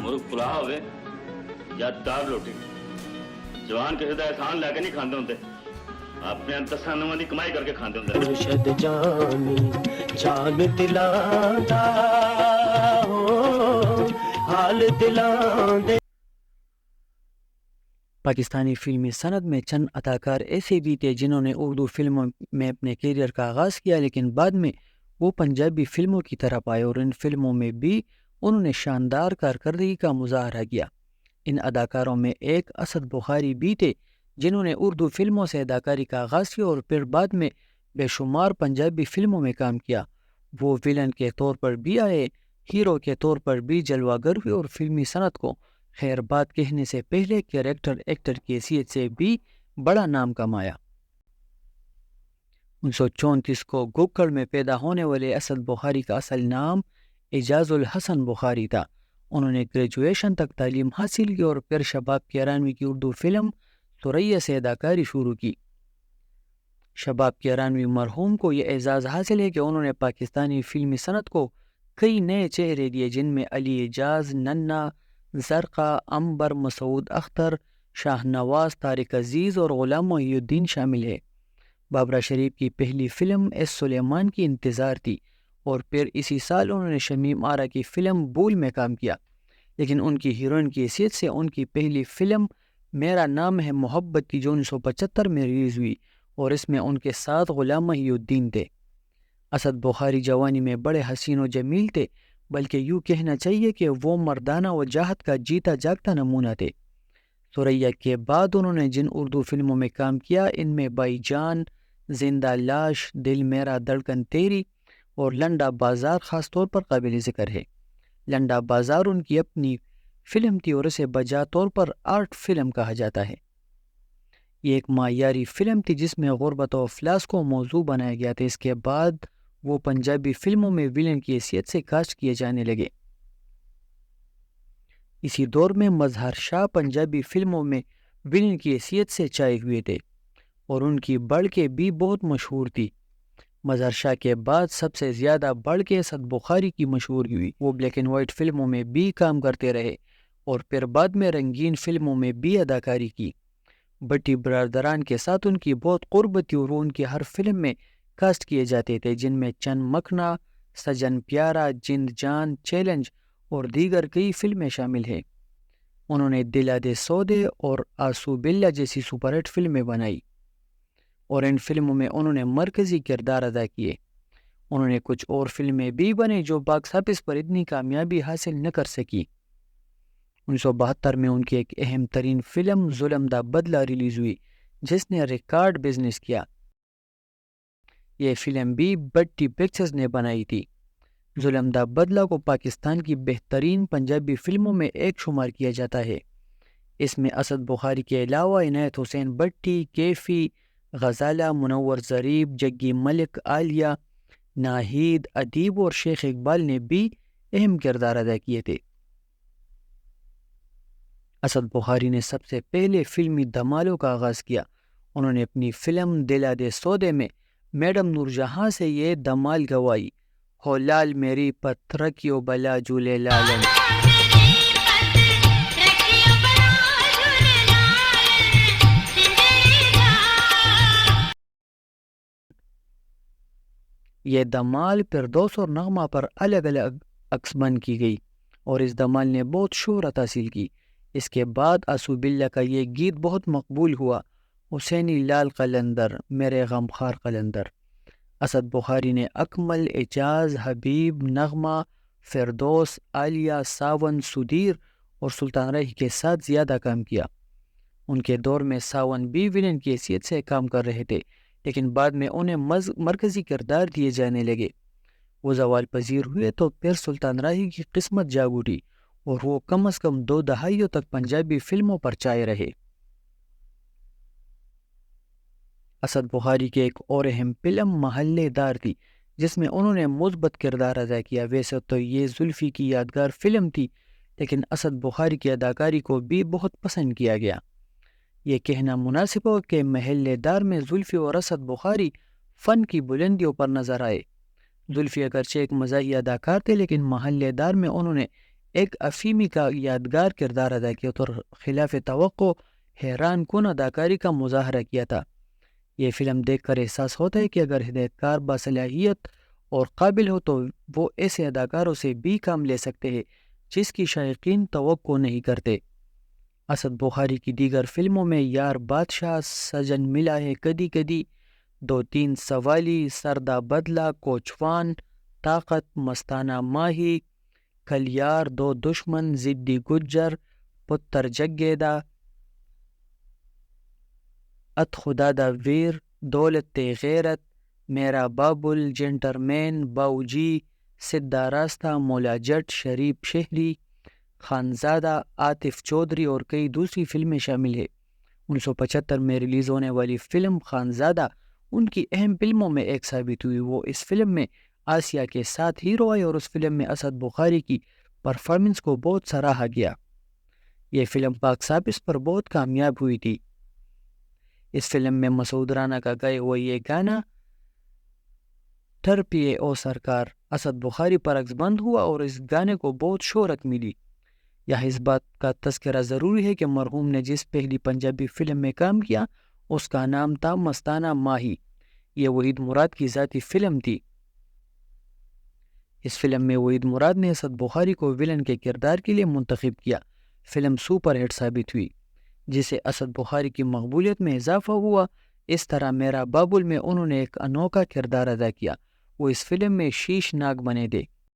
ਮੁਰਗ ਪੁਲਾਹ ਹੋਵੇ ਜਾਂ ਦਾਲ ਰੋਟੀ, ਜਵਾਨ ਕਿਸੇ ਦਾ ਇਹਸਾਨ ਲੈ ਕੇ ਨਹੀਂ ਖਾਂਦੇ ਹੁੰਦੇ, ਆਪਣੇ ਦਸਾਂ ਨਵਾਂ ਦੀ ਕਮਾਈ ਕਰਕੇ ਖਾਂਦੇ ਹੁੰਦੇ। ਮੁਰਸ਼ਦ ਜਾਨੀ ਜਾਨ ਦਿਲਾਂ ਦਾ حال دلاں دے۔ پاکستانی فلمی صنعت میں چند اداکار ایسے بھی تھے جنہوں نے اردو فلموں میں اپنے کیریئر کا آغاز کیا، لیکن بعد میں وہ پنجابی فلموں کی طرف آئے اور ان فلموں میں بھی انہوں نے شاندار کارکردگی کا مظاہرہ کیا۔ ان اداکاروں میں ایک اسد بخاری بھی تھے جنہوں نے اردو فلموں سے اداکاری کا آغاز کیا اور پھر بعد میں بے شمار پنجابی فلموں میں کام کیا۔ وہ ویلن کے طور پر بھی آئے، ہیرو کے طور پر بھی جلوہ گر ہوئے اور فلمی صنعت کو خیر بات کہنے سے پہلے کریکٹر ایکٹر کی حیثیت سے بھی بڑا نام کمایا۔ 1934 کو گوکڑ میں پیدا ہونے والے اسد بخاری کا اصل نام اعجاز الحسن بخاری تھا۔ انہوں نے گریجویشن تک تعلیم حاصل کی اور پھر شباب کی 98 کی اردو فلم ثریا سے اداکاری شروع کی۔ شباب کی 98 مرحوم کو یہ اعزاز حاصل ہے کہ انہوں نے پاکستانی فلمی صنعت کو کئی نئے چہرے دیے، جن میں علی اعجاز، ننا، زرقا، امبر، مسعود اختر، شاہ نواز، طارق عزیز اور غلام محی الدین شامل ہے۔ بابرہ شریف کی پہلی فلم ایس سلیمان کی انتظار تھی اور پھر اسی سال انہوں نے شمیم آرا کی فلم بول میں کام کیا، لیکن ان کی ہیروئن کی حیثیت سے ان کی پہلی فلم میرا نام ہے محبت تھی جو 1975 میں ریلیز ہوئی اور اس میں ان کے ساتھ غلام محی الدین تھے۔ اسد بخاری جوانی میں بڑے حسین و جمیل تھے، بلکہ یوں کہنا چاہیے کہ وہ مردانہ وجاہت کا جیتا جاگتا نمونہ تھے۔ ثریا کے بعد انہوں نے جن اردو فلموں میں کام کیا ان میں بائی جان، زندہ لاش، دل میرا دھڑکن تیری اور لنڈا بازار خاص طور پر قابل ذکر ہے۔ لنڈا بازار ان کی اپنی فلم تھی اور اسے بجا طور پر آرٹ فلم کہا جاتا ہے۔ یہ ایک معیاری فلم تھی جس میں غربت و افلاس کو موضوع بنایا گیا تھا۔ اس کے بعد وہ پنجابی فلموں میں ویلن کی حیثیت سے کاسٹ کیے جانے لگے۔ اسی دور میں مظہر شاہ پنجابی فلموں میں ویلن کی حیثیت سے چھائے ہوئے تھے اور ان کی بڑھ کے بھی بہت مشہور تھی۔ مظہر شاہ کے بعد سب سے زیادہ بڑھ کے اسد بخاری کی مشہور ہوئی۔ وہ بلیک اینڈ وائٹ فلموں میں بھی کام کرتے رہے اور پھر بعد میں رنگین فلموں میں بھی اداکاری کی۔ بٹی برادران کے ساتھ ان کی بہت قربت تھی اور وہ ان کی ہر فلم میں کاسٹ کیے جاتے تھے، جن میں چند مکھنا، سجن پیارا، جند جان، چیلنج اور دیگر کئی فلمیں شامل ہیں۔ انہوں نے دل دے سودے اور آسو بلا جیسی سپر ہٹ فلمیں بنائی اور ان فلموں میں انہوں نے مرکزی کردار ادا کیے۔ انہوں نے کچھ اور فلمیں بھی بنیں جو باکس آفس پر اتنی کامیابی حاصل نہ کر سکی۔ 1972 میں ان کی ایک اہم ترین فلم ظلم دا بدلہ ریلیز ہوئی جس نے ریکارڈ بزنس کیا۔ یہ فلم بھی بٹی پکچرز نے بنائی تھی۔ ظلم دا بدلہ کو پاکستان کی بہترین پنجابی فلموں میں ایک شمار کیا جاتا ہے۔ اس میں اسد بخاری کے علاوہ عنایت حسین بٹی، کیفی، غزالہ، منور ظریف، جگی ملک، عالیہ، ناہید، ادیب اور شیخ اقبال نے بھی اہم کردار ادا کیے تھے۔ اسد بخاری نے سب سے پہلے فلمی دھمالوں کا آغاز کیا۔ انہوں نے اپنی فلم دل دے سودے میں میڈم نور جہاں سے یہ دھمال گوائی، ہو لال میری پت رکھیو بلا جھولے لالن۔ یہ دھمال پردوس اور نغمہ پر الگ الگ عکس بند کی گئی اور اس دھمال نے بہت شہرت حاصل کی۔ اس کے بعد آسو بلہ کا یہ گیت بہت مقبول ہوا، حسینی لال قلندر، میرے غمخوار قلندر۔ اسد بخاری نے اکمل، اعجاز، حبیب، نغمہ، فردوس، عالیہ، ساون، سدھیر اور سلطان راہی کے ساتھ زیادہ کام کیا۔ ان کے دور میں ساون بھی ویلن کی حیثیت سے کام کر رہے تھے، لیکن بعد میں انہیں مرکزی کردار دیے جانے لگے۔ وہ زوال پذیر ہوئے تو پھر سلطان راہی کی قسمت جاگ اٹھی اور وہ کم از کم 2 دہائیوں تک پنجابی فلموں پر چھائے رہے۔ اسد بخاری کی ایک اور اہم فلم محلے دار تھی جس میں انہوں نے مثبت کردار ادا کیا۔ ویسے تو یہ زلفی کی یادگار فلم تھی، لیکن اسد بخاری کی اداکاری کو بھی بہت پسند کیا گیا۔ یہ کہنا مناسب ہو کہ محلے دار میں زلفی اور اسد بخاری فن کی بلندیوں پر نظر آئے۔ زلفی اگرچہ ایک مزاحیہ اداکار تھے، لیکن محلے دار میں انہوں نے ایک افیمی کا یادگار کردار ادا کیا اور خلاف توقع حیران کن اداکاری کا مظاہرہ کیا تھا۔ یہ فلم دیکھ کر احساس ہوتا ہے کہ اگر ہدایت کار باصلاحیت اور قابل ہو تو وہ ایسے اداکاروں سے بھی کام لے سکتے ہیں جس کی شائقین توقع نہیں کرتے۔ اسد بخاری کی دیگر فلموں میں یار بادشاہ، سجن ملا ہے کدی کدی، دو تین سوالی، سردہ بدلہ، کوچوان، طاقت، مستانہ ماہی، کلیار، دو دشمن، زدی گجر، پتر جگیدہ، ات خدا دا ویر، دولت غیرت، میرا بابل، جنٹرمین، باؤجی، سدھا راستہ، مولا جٹ، شریف شہری، خانزادہ، عاطف چودھری اور کئی دوسری فلمیں شامل ہیں۔ 1975 میں ریلیز ہونے والی فلم خانزادہ ان کی اہم فلموں میں ایک ثابت ہوئی۔ وہ اس فلم میں آسیہ کے ساتھ ہیرو آئے اور اس فلم میں اسد بخاری کی پرفارمنس کو بہت سراہا گیا۔ یہ فلم باکس آفس پر بہت کامیاب ہوئی تھی۔ اس فلم میں مسعود رانا کا گائے ہوئے یہ گانا ٹھر پیے او سرکار اسد بخاری پر عکس بند ہوا اور اس گانے کو بہت شہرت ملی۔ یہاں اس بات کا تذکرہ ضروری ہے کہ مرحوم نے جس پہلی پنجابی فلم میں کام کیا اس کا نام تھا مستانہ ماہی۔ یہ وحید مراد کی ذاتی فلم تھی۔ اس فلم میں وحید مراد نے اسد بخاری کو ویلن کے کردار کے لیے منتخب کیا۔ فلم سپر ہٹ ثابت ہوئی جس سے اسد بخاری کی مقبولیت میں اضافہ ہوا۔ اس طرح میرا بابل میں انہوں نے ایک انوکھا کردار ادا کیا۔ وہ اس فلم میں شیش ناگ بنے تھے۔